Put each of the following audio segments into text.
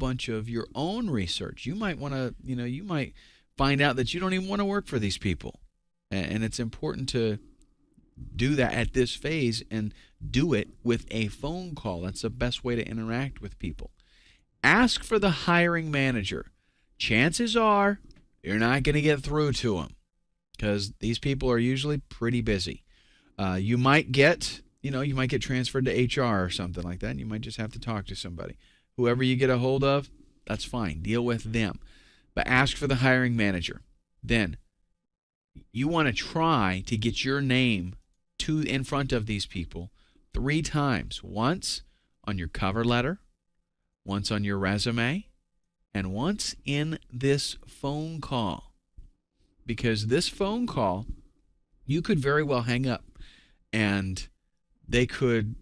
bunch of your own research. You might want to, you might find out that you don't even want to work for these people. And it's important to do that at this phase and do it with a phone call. That's the best way to interact with people. Ask for the hiring manager. Chances are you're not going to get through to them because these people are usually pretty busy. You might get transferred to HR or something like that, and you might just have to talk to somebody. Whoever you get a hold of, that's fine. Deal with them. But ask for the hiring manager. Then you want to try to get your name in front of these people 3 times. Once on your cover letter, once on your resume, and once in this phone call. Because this phone call, you could very well hang up and they could,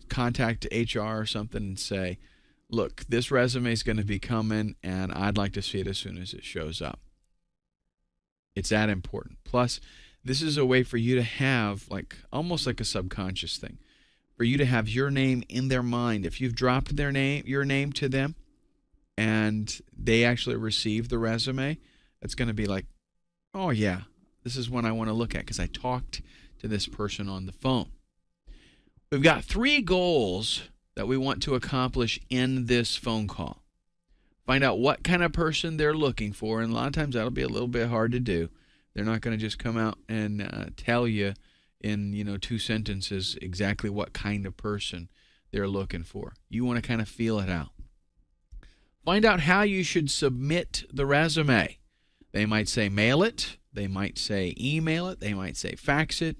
contact HR or something and say, look, this resume is going to be coming and I'd like to see it as soon as it shows up. It's that important. Plus, this is a way for you to have almost like a subconscious thing, for you to have your name in their mind. If you've dropped your name to them and they actually receive the resume, it's going to be like, oh yeah, this is one I want to look at because I talked to this person on the phone. We've got 3 goals that we want to accomplish in this phone call. Find out what kind of person they're looking for, and a lot of times that'll be a little bit hard to do. They're not going to just come out and tell you in 2 sentences exactly what kind of person they're looking for. You want to kind of feel it out. Find out how you should submit the resume. They might say mail it. They might say email it. They might say fax it.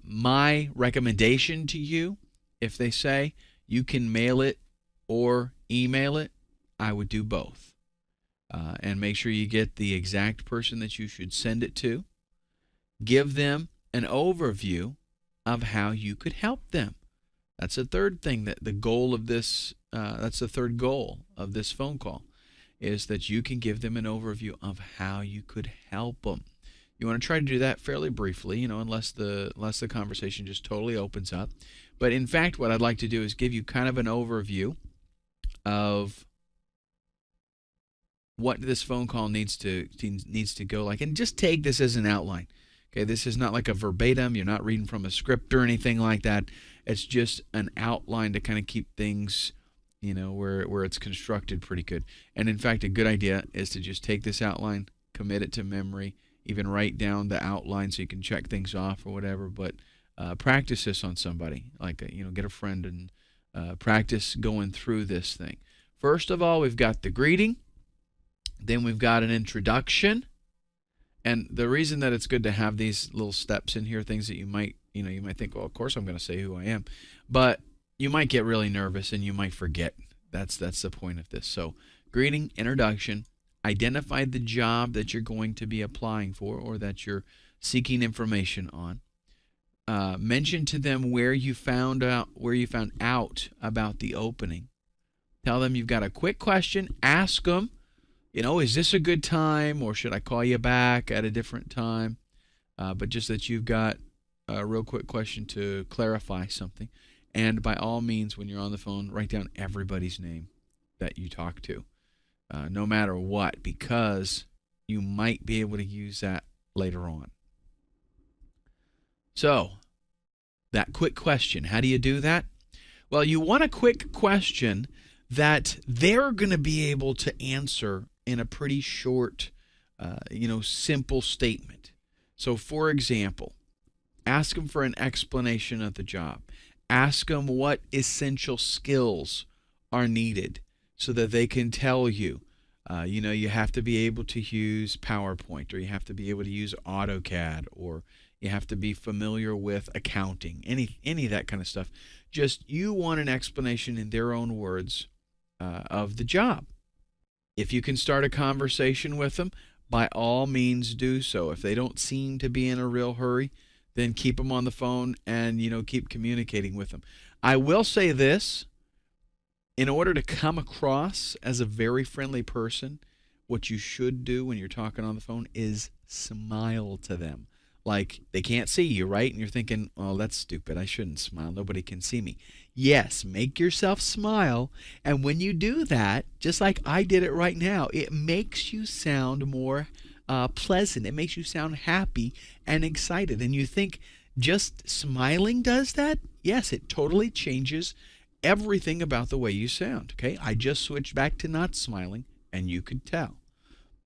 My recommendation to you, if they say you can mail it or email it, I would do both. And make sure you get the exact person that you should send it to. Give them an overview of how you could help them. That's the third thing, that's the third goal of this phone call, is that you can give them an overview of how you could help them. You want to try to do that fairly briefly, unless the conversation just totally opens up. But in fact, what I'd like to do is give you kind of an overview of what this phone call needs to go like, and just take this as an outline. Okay, this is not like a verbatim. You're not reading from a script or anything like that. It's just an outline to kind of keep things, where it's constructed pretty good. And in fact, a good idea is to just take this outline, commit it to memory, even write down the outline so you can check things off or whatever. But practice this on somebody, get a friend and practice going through this thing. First of all, we've got the greeting. Then we've got an introduction. And the reason that it's good to have these little steps in here, things that you might think, well, of course I'm going to say who I am. But you might get really nervous and you might forget. That's the point of this. So greeting, introduction, identify the job that you're going to be applying for or that you're seeking information on. Mention to them where you found out about the opening. Tell them you've got a quick question. Ask them, is this a good time or should I call you back at a different time? But just that you've got a real quick question to clarify something. And by all means, when you're on the phone, write down everybody's name that you talk to, no matter what, because you might be able to use that later on. So, that quick question, how do you do that? Well, you want a quick question that they're going to be able to answer in a pretty short, simple statement. So, for example, ask them for an explanation of the job. Ask them what essential skills are needed so that they can tell you. You have to be able to use PowerPoint, or you have to be able to use AutoCAD, or you have to be familiar with accounting, any of that kind of stuff. Just you want an explanation in their own words of the job. If you can start a conversation with them, by all means do so. If they don't seem to be in a real hurry, then keep them on the phone and, keep communicating with them. I will say this, in order to come across as a very friendly person, what you should do when you're talking on the phone is smile to them. Like they can't see you, right? And you're thinking, oh, that's stupid. I shouldn't smile. Nobody can see me. Yes, make yourself smile. And when you do that, just like I did it right now, it makes you sound more pleasant. It makes you sound happy and excited. And you think just smiling does that? Yes, it totally changes everything about the way you sound. Okay, I just switched back to not smiling, and you could tell.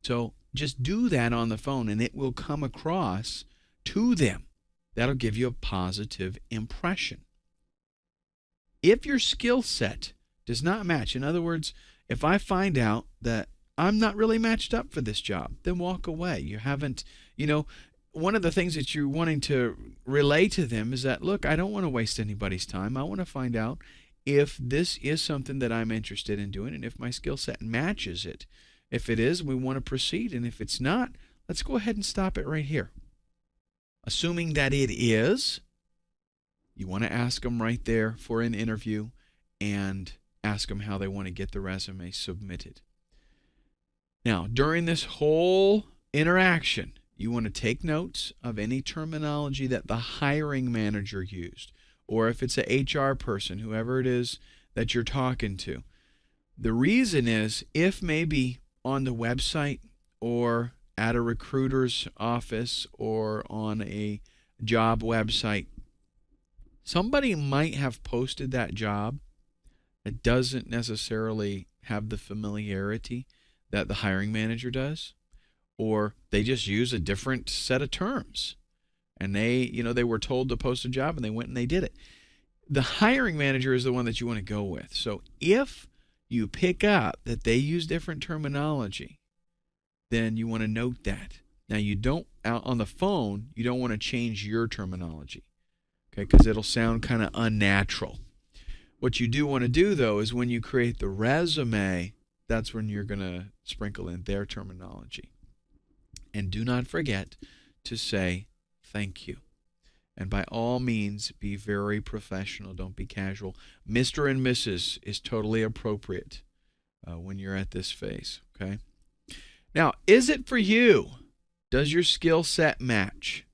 So just do that on the phone, and it will come across to them. That'll give you a positive impression. If your skill set does not match, in other words, if I find out that I'm not really matched up for this job, then walk away. You haven't, one of the things that you're wanting to relay to them is that, look, I don't want to waste anybody's time. I want to find out if this is something that I'm interested in doing and if my skill set matches it. If it is, we want to proceed. And if it's not, let's go ahead and stop it right here. Assuming that it is, you want to ask them right there for an interview and ask them how they want to get the resume submitted. Now, during this whole interaction, you want to take notes of any terminology that the hiring manager used, or if it's an HR person, whoever it is that you're talking to. The reason is if maybe on the website or at a recruiter's office or on a job website, somebody might have posted that job that doesn't necessarily have the familiarity that the hiring manager does, or they just use a different set of terms. And they were told to post a job and they went and they did it. The hiring manager is the one that you want to go with. So if you pick up that they use different terminology, then you want to note that. Now you don't, on the phone, you don't want to change your terminology, okay, because it'll sound kind of unnatural. What you do want to do, though, is when you create the resume, that's when you're going to sprinkle in their terminology. And do not forget to say thank you. And by all means, be very professional. Don't be casual. Mr. and Mrs. is totally appropriate when you're at this phase, okay? Now, is it for you? Does your skill set match?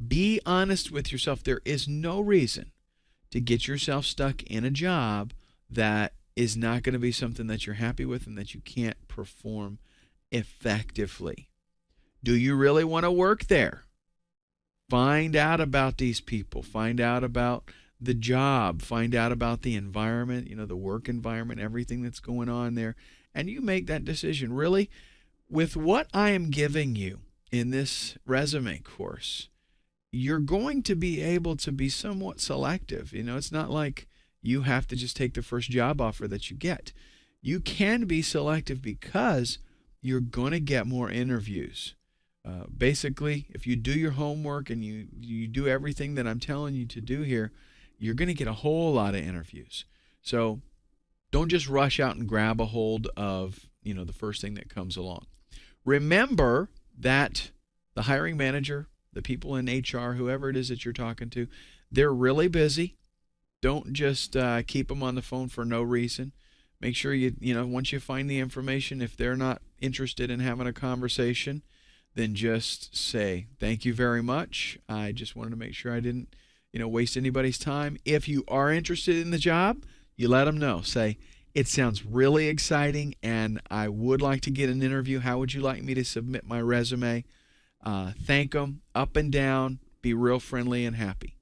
Be honest with yourself. There is no reason to get yourself stuck in a job that is not going to be something that you're happy with and that you can't perform effectively. Do you really want to work there? Find out about these people. Find out about the job. Find out about the environment, the work environment, everything that's going on there. And you make that decision. Really, with what I am giving you in this resume course, you're going to be able to be somewhat selective. It's not like you have to just take the first job offer that you get. You can be selective because you're going to get more interviews. Basically, if you do your homework and you do everything that I'm telling you to do here, you're going to get a whole lot of interviews. So don't just rush out and grab a hold of the first thing that comes along. Remember that the hiring manager, the people in HR, whoever it is that you're talking to, they're really busy. Don't just keep them on the phone for no reason. Make sure once you find the information, if they're not interested in having a conversation, then just say, thank you very much. I just wanted to make sure I didn't, waste anybody's time. If you are interested in the job, you let them know. Say, it sounds really exciting and I would like to get an interview. How would you like me to submit my resume? Thank them up and down. Be real friendly and happy.